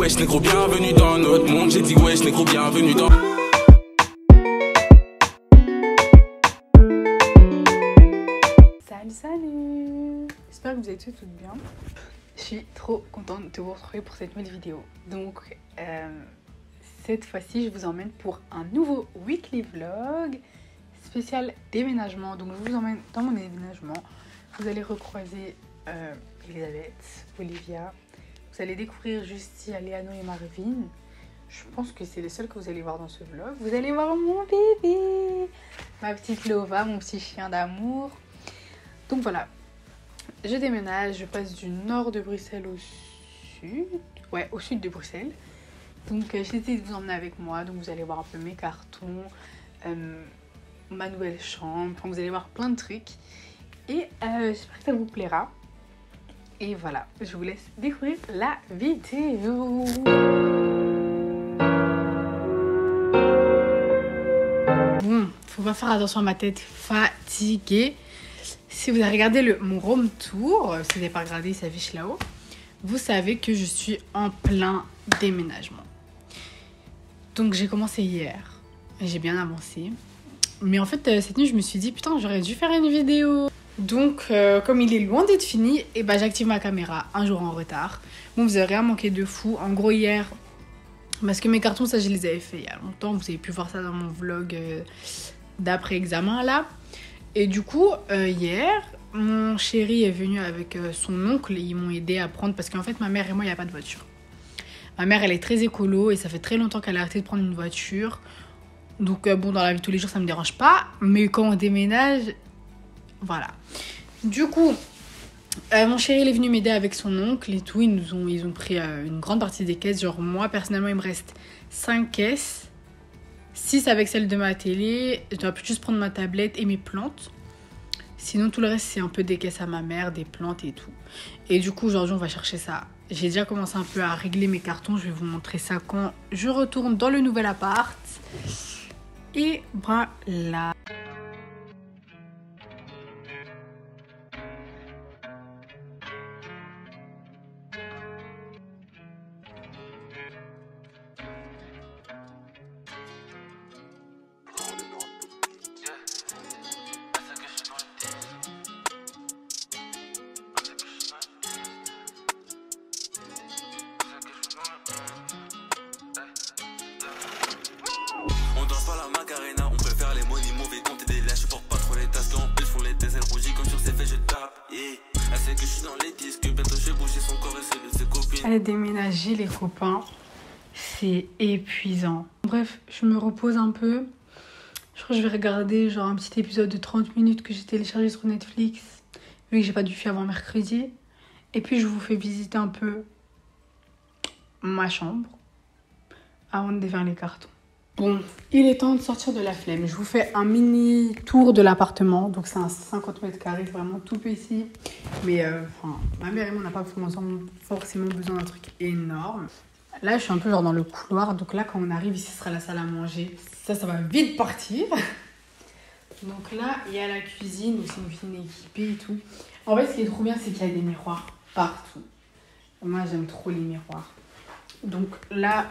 wesh négro, bienvenue dans notre monde. J'ai dit wesh négro, bienvenue dans... Salut. J'espère que vous allez toutes bien. Je suis trop contente de vous retrouver pour cette nouvelle vidéo. Donc cette fois-ci je vous emmène pour un nouveau weekly vlog spécial déménagement. Donc je vous emmène dans mon déménagement. Vous allez recroiser Elisabeth, Olivia. Vous allez découvrir Justy, Léano et Marvin. Je pense que c'est les seuls que vous allez voir dans ce vlog. Vous allez voir mon bébé, ma petite Lova, mon petit chien d'amour. Donc voilà, je déménage, je passe du nord de Bruxelles au sud. Ouais, au sud de Bruxelles. Donc j'ai décidé de vous emmener avec moi. Donc vous allez voir un peu mes cartons, ma nouvelle chambre. Enfin, vous allez voir plein de trucs. Et j'espère que ça vous plaira. Et voilà, je vous laisse découvrir la vidéo. Bon, faut pas faire attention à ma tête fatiguée. Si vous avez regardé mon room tour, si vous n'avez pas regardé, il s'affiche là-haut. Vous savez que je suis en plein déménagement. Donc j'ai commencé hier. J'ai bien avancé. Mais en fait, cette nuit, je me suis dit, putain, j'aurais dû faire une vidéo. Donc, comme il est loin d'être fini, et ben, j'active ma caméra un jour en retard. Bon, vous avez rien manqué de fou. En gros, hier, parce que mes cartons, ça, je les avais fait il y a longtemps. Vous avez pu voir ça dans mon vlog d'après-examen, là. Et du coup, hier, mon chéri est venu avec son oncle. Ils m'ont aidé à prendre, parce qu'en fait, ma mère et moi, il n'y a pas de voiture. Ma mère, elle est très écolo et ça fait très longtemps qu'elle a arrêté de prendre une voiture. Donc, bon, dans la vie de tous les jours, ça ne me dérange pas. Mais quand on déménage, voilà. Du coup, mon chéri, il est venu m'aider avec son oncle et tout. Ils ont pris une grande partie des caisses. Genre, moi, personnellement, il me reste 5 caisses. 6 avec celle de ma télé. Je dois juste prendre ma tablette et mes plantes. Sinon, tout le reste, c'est un peu des caisses à ma mère, des plantes et tout. Et du coup, aujourd'hui, on va chercher ça. J'ai déjà commencé un peu à régler mes cartons. Je vais vous montrer ça quand je retourne dans le nouvel appart. Et voilà. On danse pas la macarena, on peut faire les money mauvais compter des lèches, je porte pas trop les tasses, en plus font les tests, elle rougit comme sur ses faits, je tape, yeah. Elle sait que je suis dans les disques, bientôt je vais bouger son corps et celui de ses copines. Aller déménager, les copains, c'est épuisant. Bref, je me repose un peu. Je crois que je vais regarder genre un petit épisode de 30 minutes que j'ai téléchargé sur Netflix, vu que j'ai pas dû faire avant mercredi. Et puis je vous fais visiter un peu ma chambre avant de défaire les cartons. Bon, il est temps de sortir de la flemme. Je vous fais un mini tour de l'appartement. Donc c'est un 50 mètres carrés, vraiment tout petit. Mais ma mère et moi, on n'a pas forcément besoin d'un truc énorme. Là, je suis un peu genre dans le couloir. Donc là, quand on arrive, ici, ce sera la salle à manger. Ça va vite partir. Donc là, il y a la cuisine. Donc c'est une cuisine équipée et tout. En fait, ce qui est trop bien, c'est qu'il y a des miroirs partout. Moi, j'aime trop les miroirs. Donc là,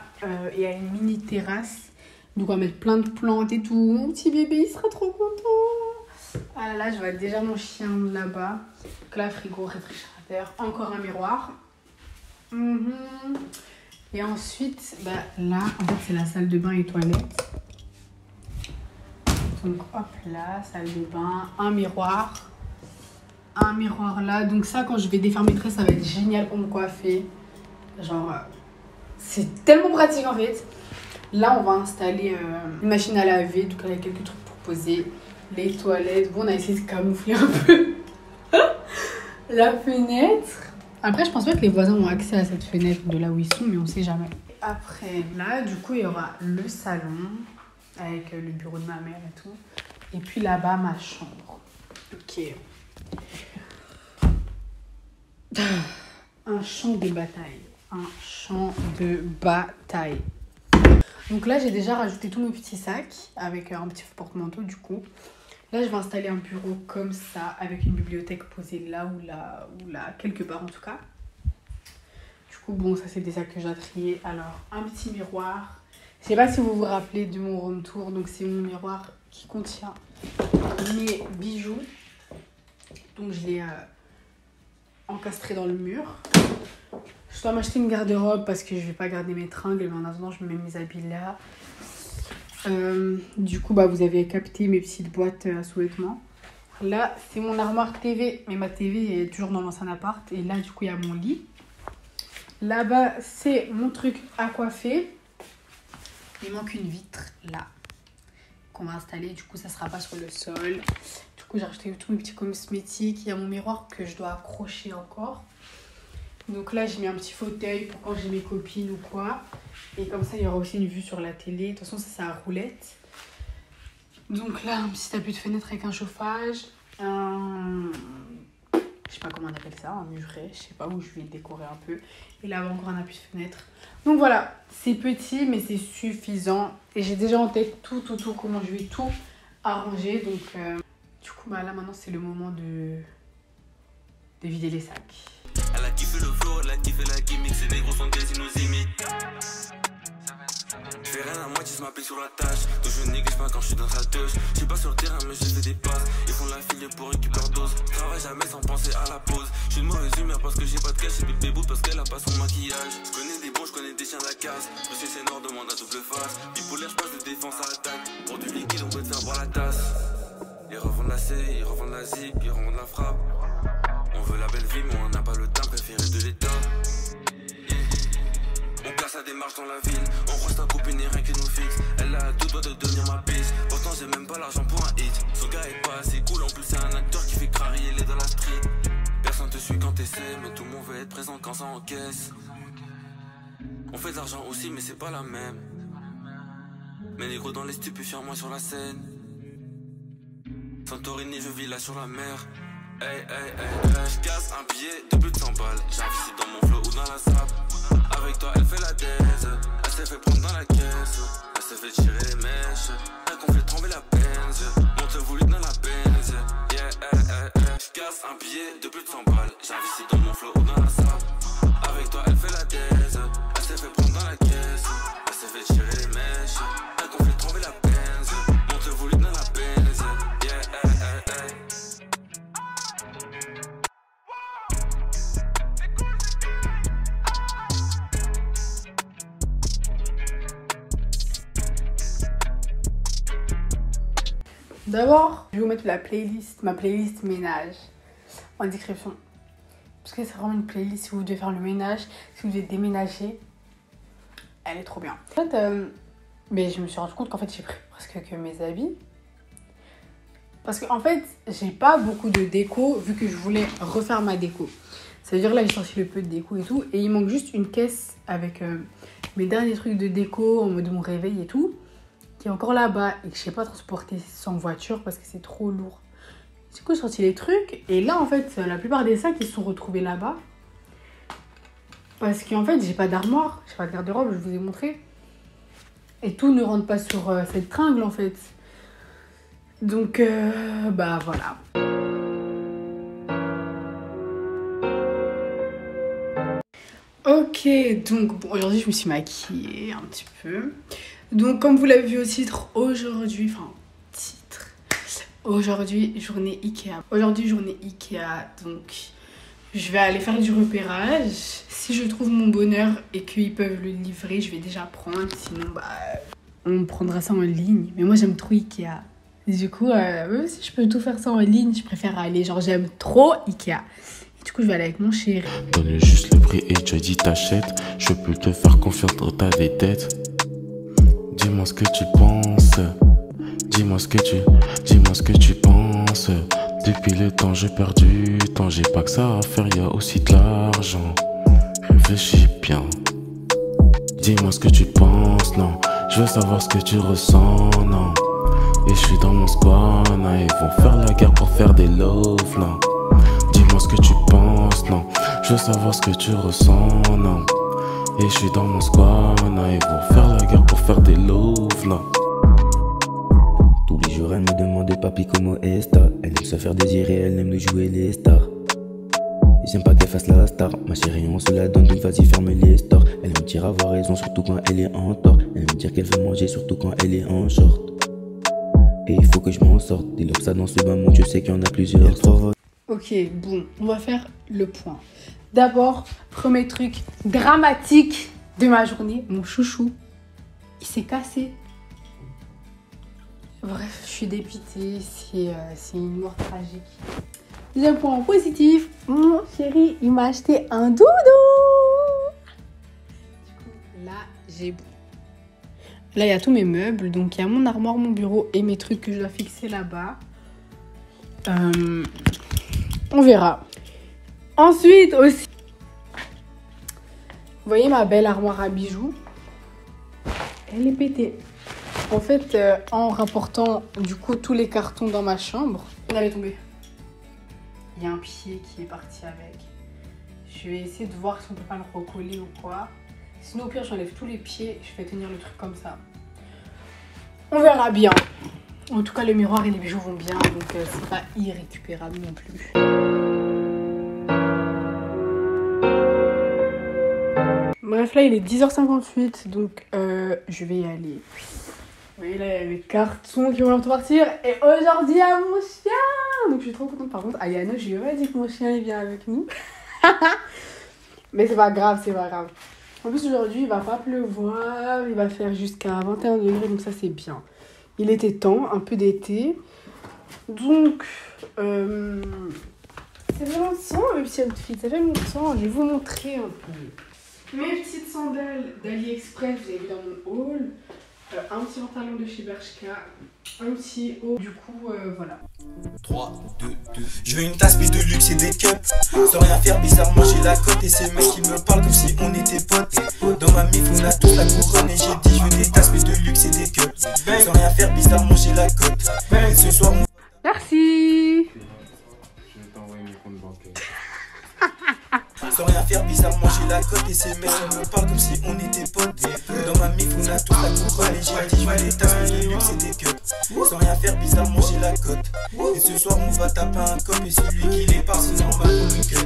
il y a une mini terrasse. Donc on va mettre plein de plantes et tout. Mon petit bébé, il sera trop content. Ah là, je vois déjà mon chien là-bas. Donc là, frigo, réfrigérateur, encore un miroir. Et ensuite, là, en fait, c'est la salle de bain et toilette. Donc hop là, salle de bain, un miroir là. Donc ça, quand je vais défaire mes traits, ça va être génial pour me coiffer. Genre, c'est tellement pratique en fait. Là, on va installer une machine à laver, donc il y a quelques trucs pour poser. Les toilettes. Bon, on a essayé de camoufler un peu la fenêtre. Après, je pense pas que les voisins ont accès à cette fenêtre de là où ils sont, mais on sait jamais. Après, là, du coup, il y aura le salon avec le bureau de ma mère et tout. Et puis là-bas, ma chambre. Ok. Un champ de bataille. Un champ de bataille. Donc là, j'ai déjà rajouté tous mes petits sacs avec un petit porte-manteau du coup. Là, je vais installer un bureau comme ça avec une bibliothèque posée là ou là, quelque part en tout cas. Du coup, bon, ça c'est des sacs que j'ai triés. Alors, un petit miroir. Je sais pas si vous vous rappelez de mon room tour. Donc, c'est mon miroir qui contient mes bijoux. Donc, je l'ai encastré dans le mur. Je dois m'acheter une garde-robe parce que je vais pas garder mes tringles. Mais en attendant, je mets mes habits là. Du coup, bah, vous avez capté mes petites boîtes à sous-vêtements. Là, c'est mon armoire TV. Mais ma TV est toujours dans l'ancien appart. Et là, du coup, il y a mon lit. Là-bas, c'est mon truc à coiffer. Il manque une vitre là qu'on va installer. Du coup, ça sera pas sur le sol. Du coup, j'ai acheté tous mes petits cosmétiques. Il y a mon miroir que je dois accrocher encore. Donc là, j'ai mis un petit fauteuil pour quand j'ai mes copines ou quoi. Et comme ça, il y aura aussi une vue sur la télé. De toute façon, ça, c'est à roulette. Donc là, un petit tapis de fenêtre avec un chauffage. Je sais pas comment on appelle ça, un muret. Je sais pas où je vais le décorer un peu. Et là, encore un appui de fenêtre. Donc voilà, c'est petit, mais c'est suffisant. Et j'ai déjà en tête tout, comment je vais tout arranger. Donc, du coup, bah là, maintenant, c'est le moment de vider les sacs. Elle a kiffé le flow, elle a kiffé la gimmick. Ces négros sont des inosimis. Je fais rien à moitié, je m'applique sur la tâche. Donc je néglige pas quand je suis dans sa touche. Je suis pas sur le terrain, mais je fais des passes. Ils font la file pour récupérer leur dose. Travaille jamais sans penser à la pause. Je suis de mauvaise humeur parce que j'ai pas de cash. Et bébé bout parce qu'elle a pas son maquillage. Je connais des bons, je connais des chiens de la casse. Le c'est noir demande à double face. Bipolaire, je passe de défense à attaque. Pour du liquide, on peut te faire boire la tasse. Ils revendent la C, ils revendent la zip, ils revendent la frappe. On veut la belle vie, mais on n'a pas le temps préféré de l'état. On place la démarche dans la ville. On croise ta copine et rien qui nous fixe. Elle a tout doigt de devenir ma piste. Pourtant j'ai même pas l'argent pour un hit. Son gars est pas assez cool. En plus c'est un acteur qui fait crarier les dans la street. Personne te suit quand t'essaies. Mais tout le monde veut être présent quand ça encaisse. On fait de l'argent aussi mais c'est pas la même. Mais les gros dans les stupéfiants, moi sur la scène. Santorini je vis là sur la mer. Hey hey hey, je casse un billet de plus de 100 balles. J'investis dans mon flow ou dans la sape. Avec toi elle fait la thèse. Elle s'est fait prendre dans la caisse. Elle s'est fait tirer les mèches. Elle qu'on fait trembler la benz. Monte le volume dans la benz. Yeah je casse un billet de plus de 100 balles. J'investis dans mon flow ou dans la sape. Avec toi elle fait la thèse. Elle s'est fait prendre dans la caisse. Elle s'est fait tirer les mèches. Elle qu'on fait trembler la benz. Monte le volume dans la benz. Yeah D'abord, je vais vous mettre ma playlist ménage en description. Parce que c'est vraiment une playlist si vous devez faire le ménage, si vous devez déménager. Elle est trop bien. En fait, mais je me suis rendu compte qu'en fait, j'ai pris presque que mes habits. Parce qu'en fait, j'ai pas beaucoup de déco vu que je voulais refaire ma déco. Ça veut dire là, j'ai sorti le peu de déco et tout. Et il manque juste une caisse avec mes derniers trucs de déco en mode mon réveil et tout. Qui est encore là-bas et que je sais pas transporter sans voiture parce que c'est trop lourd. Du coup, j'ai sorti les trucs. Et là, en fait, la plupart des sacs, ils se sont retrouvés là-bas. Parce qu'en fait, j'ai pas d'armoire. J'ai pas de garde-robe, je vous ai montré. Et tout ne rentre pas sur cette tringle, en fait. Donc, bah voilà. Ok, donc bon, aujourd'hui, je me suis maquillée un petit peu. Donc, comme vous l'avez vu au titre, aujourd'hui, journée Ikea. Aujourd'hui, journée Ikea, donc je vais aller faire du repérage. Si je trouve mon bonheur et qu'ils peuvent le livrer, je vais déjà prendre. Sinon, bah, on prendra ça en ligne. Mais moi, j'aime trop Ikea. Et du coup, même si je peux tout faire ça en ligne, je préfère aller. Genre, j'aime trop Ikea. Et du coup, je vais aller avec mon chéri. Donne juste le prix et tu dis t'achètes. Je peux te faire confiance dans ta tête. Dis-moi ce que tu penses. Dis-moi ce que tu penses. Depuis le temps j'ai perdu du temps. J'ai pas que ça à faire, y'a aussi de l'argent. Réfléchis bien. Dis-moi ce que tu penses, non. Je veux savoir ce que tu ressens, non. Et je suis dans mon squat, non. Ils vont faire la guerre pour faire des love, non. Dis-moi ce que tu penses, non. Je veux savoir ce que tu ressens, non. Et je suis dans mon squat, non. Ils vont faire la guerre pour faire des love, non. Tous les jours elle me demande papi comment est-ce. Elle aime se faire désirer, elle aime nous jouer les stars. Ils aiment pas qu'elle fasse la star. Ma chérie, on se la donne, donc vas-y, ferme les stores. Elle me dire avoir raison, surtout quand elle est en tort. Elle me dire qu'elle veut manger, surtout quand elle est en short. Et il faut que je m'en sorte. Dès lors que ça dans ce bas monde, je sais qu'il y en a plusieurs sortes. Ok, bon, on va faire le point. D'abord, premier truc dramatique de ma journée, mon chouchou, il s'est cassé. Bref, je suis dépitée, c'est une mort tragique. Deuxième point positif, mon chéri, il m'a acheté un doudou. Du coup, là, j'ai bon. Là, il y a tous mes meubles, donc il y a mon armoire, mon bureau et mes trucs que je dois fixer là-bas. On verra. Ensuite aussi, vous voyez ma belle armoire à bijoux, elle est pétée. En fait, en rapportant du coup tous les cartons dans ma chambre, elle est tombée. Il y a un pied qui est parti avec. Je vais essayer de voir si on peut pas le recoller ou quoi. Sinon au pire j'enlève tous les pieds, je fais tenir le truc comme ça. On verra bien. En tout cas le miroir et les bijoux vont bien, donc c'est pas irrécupérable non plus. Bref, là il est 10h58, donc je vais y aller. Vous voyez là, il y a les cartons qui vont repartir. Et aujourd'hui, il y a mon chien. Donc je suis trop contente. Par contre, Ayano, je lui ai pas dit que mon chien il vient avec nous. Mais c'est pas grave, c'est pas grave. En plus, aujourd'hui, il va pas pleuvoir. Il va faire jusqu'à 21 degrés, donc ça c'est bien. Il était temps, un peu d'été. Donc, ça fait longtemps, mes petits outfits. Ça fait longtemps. Je vais vous montrer un peu. Mes petites sandales d'AliExpress, vous avez vu dans mon haul. Un petit pantalon de chez Bershka, un petit haut, du coup voilà. 3, 2, 2. Je veux une tasse mais de luxe et des cups. Sans rien faire bizarrement j'ai la cote. Et ces mecs qui me parlent comme si on était potes. Dans ma mif on a tous la couronne. Et j'ai dit je veux des tasses mais de luxe et des cups. Sans rien faire bizarrement j'ai la cote. Et ce soir mon... Merci. Je vais t'envoyer mon compte bancaire. Sans rien faire bizarrement j'ai la cote. Et ces mecs qui me parlent comme si on était potes. Dans ma mif on a tous la couronne. Et j'ai dit je veux des tasses mais de luxe et des cups. Sans rien faire bizarrement j'ai la cote. Et ce soir on va taper un cop. Et celui qui les part c'est normal pour le cut.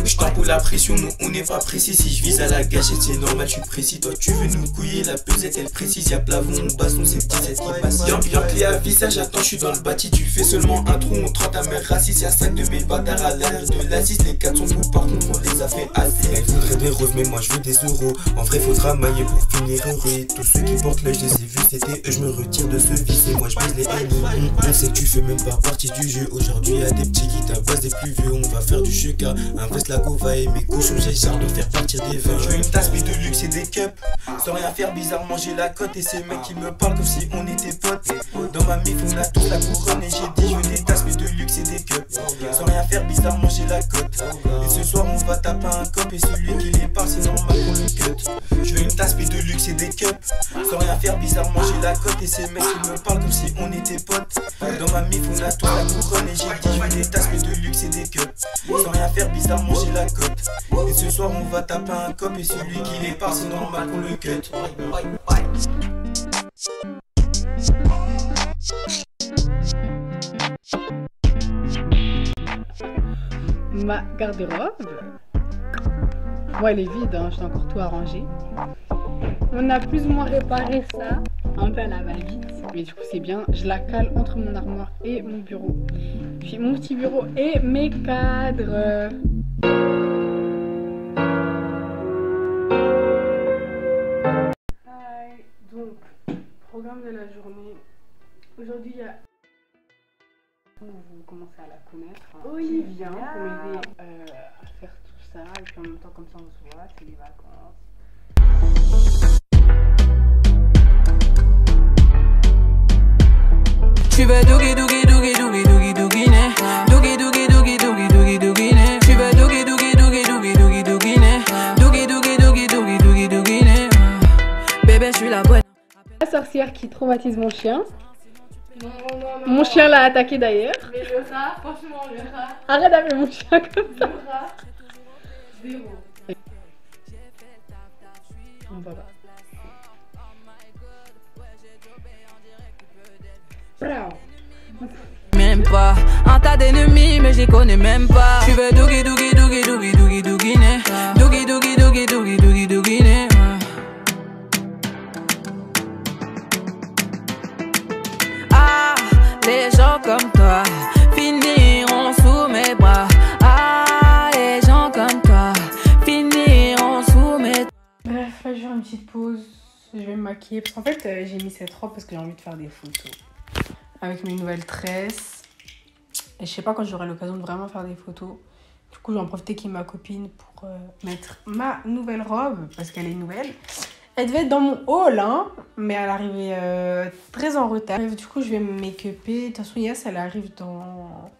Je t'en pour la pression, nous on n'est pas précis. Si je vise à la gâchette c'est normal, je suis précis. Toi tu veux nous couiller, la pesette elle précise. Y'a plafond, baston, c'est 17 qui passe. Y'a clé à visage, attends je suis dans le bâti. Tu fais seulement un trou, on trente ta mère raciste. Y'a 5 de mes bâtards à l'air de l'Asis. Les 4 sont fous par contre on les a fait assez. Elle voudrait des roses mais moi je veux des euros. En vrai faudra mailler pour finir heureux. Et tous ceux qui portent l'œil je les ai vus c'était eux. Je me retire de ce vice et moi je baise les haines. On sait que tu fais même pas partie du jeu. Aujourd'hui y'a des petits qui tabassent des plus vieux. On va faire du chuka, investe la gova et mes cochons j'essaie de faire partir des vins. Je veux une tasse mais de luxe et des cups. Sans rien faire bizarrement j'ai la cote. Et ces mecs qui me parlent comme si on était potes. Dans ma mif on a tous la couronne. Et j'ai dit je veux des tasses mais de luxe et des cups. Sans rien faire bizarrement j'ai la cote. Et ce soir on va taper un cop. Et celui qui les parle c'est normal pour le cut. Je veux une tasse mais de luxe et des cups. Sans rien faire bizarrement j'ai la cote. Et ces mecs qui me parlent comme si on était potes. Dans ma mif on a tous la couronne. Et j'ai dit je veux des tasses mais de luxe et des cups. Sans rien faire bizarrement j'ai la cote. Et ce soir on va taper un cop. Et celui qui les parle c'est normal pour le cut. Ma garde-robe, bon, elle est vide, hein, j'ai encore tout arrangé. On a plus ou moins réparé ça, un peu à la va-vite, mais du coup c'est bien. Je la cale entre mon armoire et mon bureau. Puis mon petit bureau et mes cadres. Hi. Donc, programme de la journée. Aujourd'hui il y a... Vous commencez à la connaître, hein, qui vient pour m'aider à faire tout ça, et puis en même temps comme ça on se voit, c'est les vacances. Tu veux dougi dougi dougi dougi dougi dougi né, dougi dougi dougi dougi dougi dougi né. Tu veux dougi dougi dougi dougi dougi dougi né, dougi dougi dougi dougi dougi dougi né. Bébé je suis la bonne. La sorcière qui traumatise mon chien. Non. Mon chien l'a attaqué d'ailleurs. Mais le rat, franchement, le rat. Arrête d'appeler mon chien comme ça. Le rat, zéro. On va voir. Bravo. Même pas, t'as d'ennemis, mais je les connais même pas. Tu veux dougi dougi dougi dougi dougi douginer. Dougi dougi dougi dougi dougi douginer. Ah, les gens comme toi finiront sous mes bras. Ah, les gens comme toi finiront sous mes... Bref, là je vais faire une petite pause. Je vais me maquiller parce qu'en fait j'ai mis cette robe parce que j'ai envie de faire des photos avec mes nouvelles tresses. Et je sais pas quand j'aurai l'occasion de vraiment faire des photos. Du coup je vais en profiter qu'il y ait ma copine pour mettre ma nouvelle robe parce qu'elle est nouvelle. Elle devait être dans mon haul hein, mais elle arrivait très en retard. Bref, du coup je vais me make-upper. De toute façon Yass elle arrive dans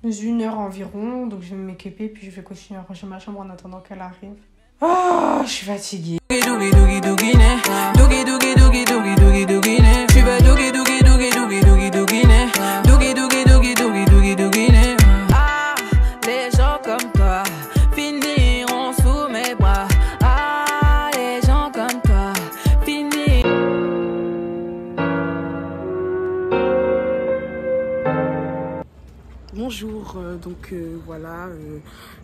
1 heure environ. Donc je vais me make-upper puis je vais continuer à ranger ma chambre en attendant qu'elle arrive. Oh, je suis fatiguée. Dougi dougi douginer. Dougi dougi dougi dougi dougi douginer. Tu veux dougi dougi dougi dougi dougi douginer. Dougi dougi dougi dougi dougi douginer. Ah, les gens comme toi finiront sous mes bras. Ah, les gens comme toi finiront. Bonjour, voilà,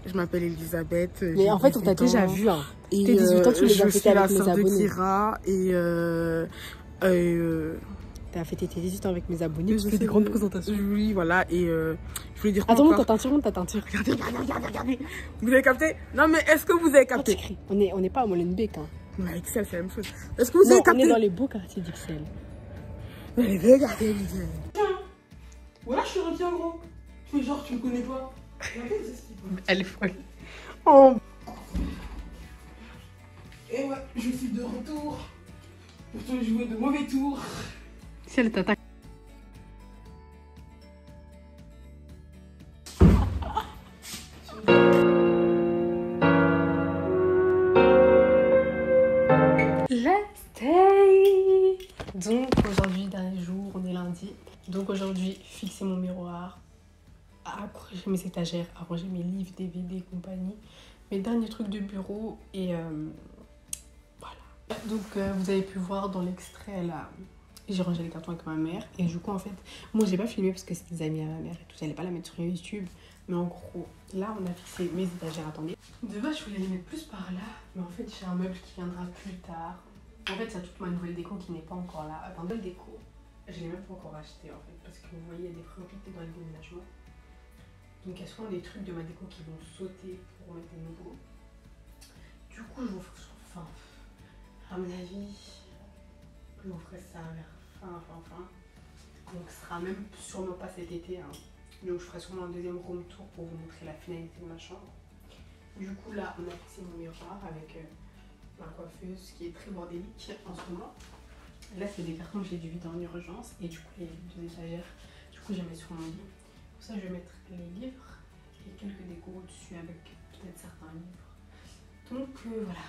je m'appelle Elisabeth. Mais en fait, on t'a déjà vu. Hein. Et Tes 18 ans, tu les as je fêtés suis la avec mes sœur de abonnés. Kira T'as fêté tes 18 ans avec mes abonnés. Tu je fais des sais, grandes présentations. Oui, voilà, et je voulais dire quoi Attends, encore ta teinture, monte ta teinture. Regardez. Vous avez capté? Non, mais est-ce que vous avez Quand capté? tu cries. On n'est pas à Molenbeek. Hein. Ouais, Excel, c'est la même chose. Est-ce que vous Non, avez on capté? est dans les beaux quartiers d'Ixelles. Mais regardez, Excel. Voilà, je suis retiens gros. Tu fais genre, tu me connais pas. Elle est folle. Oh. Et ouais, je suis de retour. Pour te jouer de mauvais tours. Si elle t'attaque. Let's stay. Donc aujourd'hui, dernier jour, on est lundi. Donc aujourd'hui, fixer mon miroir, accrocher mes étagères, arranger mes livres, DVD et compagnie, mes derniers trucs de bureau et voilà. Donc vous avez pu voir dans l'extrait là, j'ai rangé les cartons avec ma mère et du coup en fait, moi j'ai pas filmé parce que c'était des amis à ma mère et tout, j'allais pas la mettre sur YouTube. Mais en gros, là on a fixé mes étagères, attendez. De base je voulais les mettre plus par là, mais en fait j'ai un meuble qui viendra plus tard. En fait c'est toute ma nouvelle déco qui n'est pas encore là. Attendez, la déco, je l'ai même pas encore acheté en fait, parce que vous voyez il y a des priorités dans le déménagement. Donc il y a souvent des trucs de ma déco qui vont sauter pour mettre des nouveaux. Du coup je vous ferai, enfin, à mon avis, je vous ferai ça vers fin. Donc ce sera même sûrement pas cet été hein. Donc je ferai sûrement un deuxième room tour pour vous montrer la finalité de ma chambre. Du coup là on a fixé mon miroir avec ma coiffeuse qui est très bordélique en ce moment. Là c'est des cartons que j'ai dû vider en urgence et du coup il y a 2 étagères. Du coup j'ai mis sur mon lit. Pour ça je vais mettre les livres et quelques décos au-dessus avec peut-être certains livres. Donc voilà.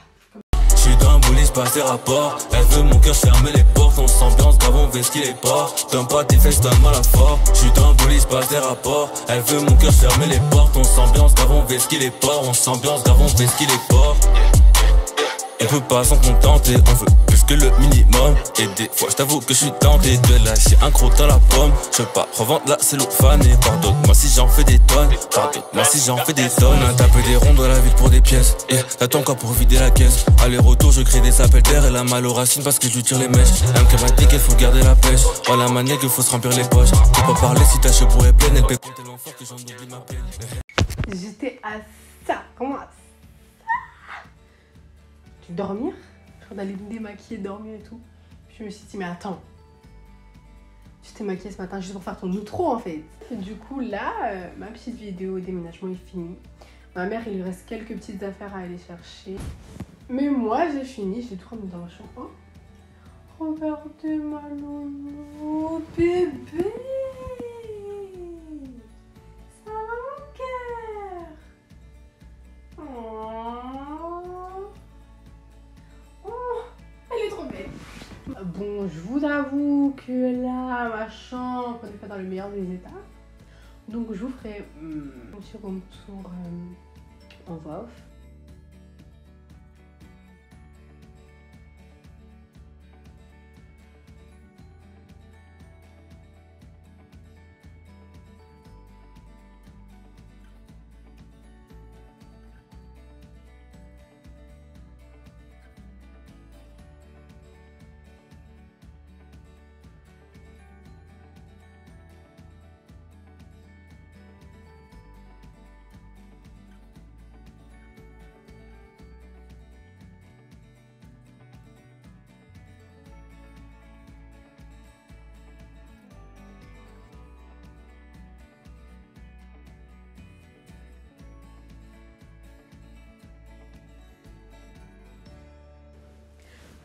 J'suis dans un boulot, passe des rapports. Elle veut mon cœur fermer les portes. On s'ambiance, grave, on fait ce qu'il est pas. Donne pas tes fesses, donne mal à fort. J'suis dans un boulot, passe des rapports. Elle veut mon cœur fermer les portes. On s'ambiance, grave, on fait ce qu'il est pas. On s'ambiance, grave, on fait ce qu'il est pas. On peut pas s'en contenter, on veut plus que le minimum. Et des fois je t'avoue que je suis tenté de lâcher un croc dans la pomme. Je veux pas revendre la cellophane. Et pardonne-moi si j'en fais des tonnes. Pardonne-moi si j'en fais des tonnes. On a tapé des ronds dans la ville pour des pièces. Yeah, t'attends quoi pour vider la caisse. Aller-retour je crée des appels d'air. Elle a mal aux racines parce que je lui tire les mèches. Elle m'a dit qu'il faut garder la pêche. Oh la manière qu'il faut se remplir les poches. Faut pas parler si ta cheveux est pleine. Elle paie tellement fort que j'en oublie ma peine. J'étais à ça. Comment à ça? Dormir, je crois d'aller me démaquiller, dormir et tout. Puis je me suis dit mais attends, tu t'es maquillée ce matin juste pour faire ton outro en fait. Et du coup là, ma petite vidéo déménagement est finie. Ma mère il lui reste quelques petites affaires à aller chercher. Mais moi j'ai fini, j'ai tout remis dans ma chambre. Oh, regardez ma loulou, bébé. Ça va mon cœur. Oh. Elle est trop belle. Bon, je vous avoue que là, ma chambre n'est pas dans le meilleur des états. Donc je vous ferai un petit room tour en voix off.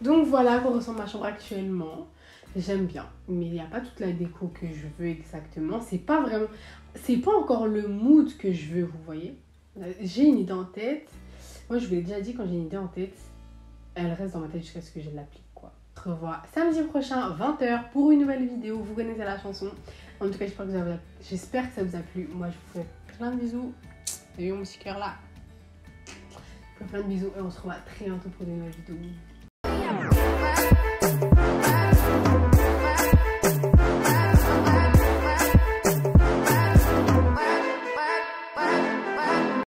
Donc voilà à quoi ressemble ma chambre actuellement. J'aime bien, mais il n'y a pas toute la déco que je veux exactement. C'est pas vraiment... C'est pas encore le mood que je veux, vous voyez. J'ai une idée en tête. Moi, je vous l'ai déjà dit, quand j'ai une idée en tête, elle reste dans ma tête jusqu'à ce que je l'applique, quoi. On se revoit samedi prochain, 20h, pour une nouvelle vidéo. Vous connaissez la chanson. En tout cas, j'espère que ça vous a plu. Moi, je vous fais plein de bisous. Et mon petit cœur là. Plein de bisous et on se revoit très bientôt pour de nouvelles vidéos.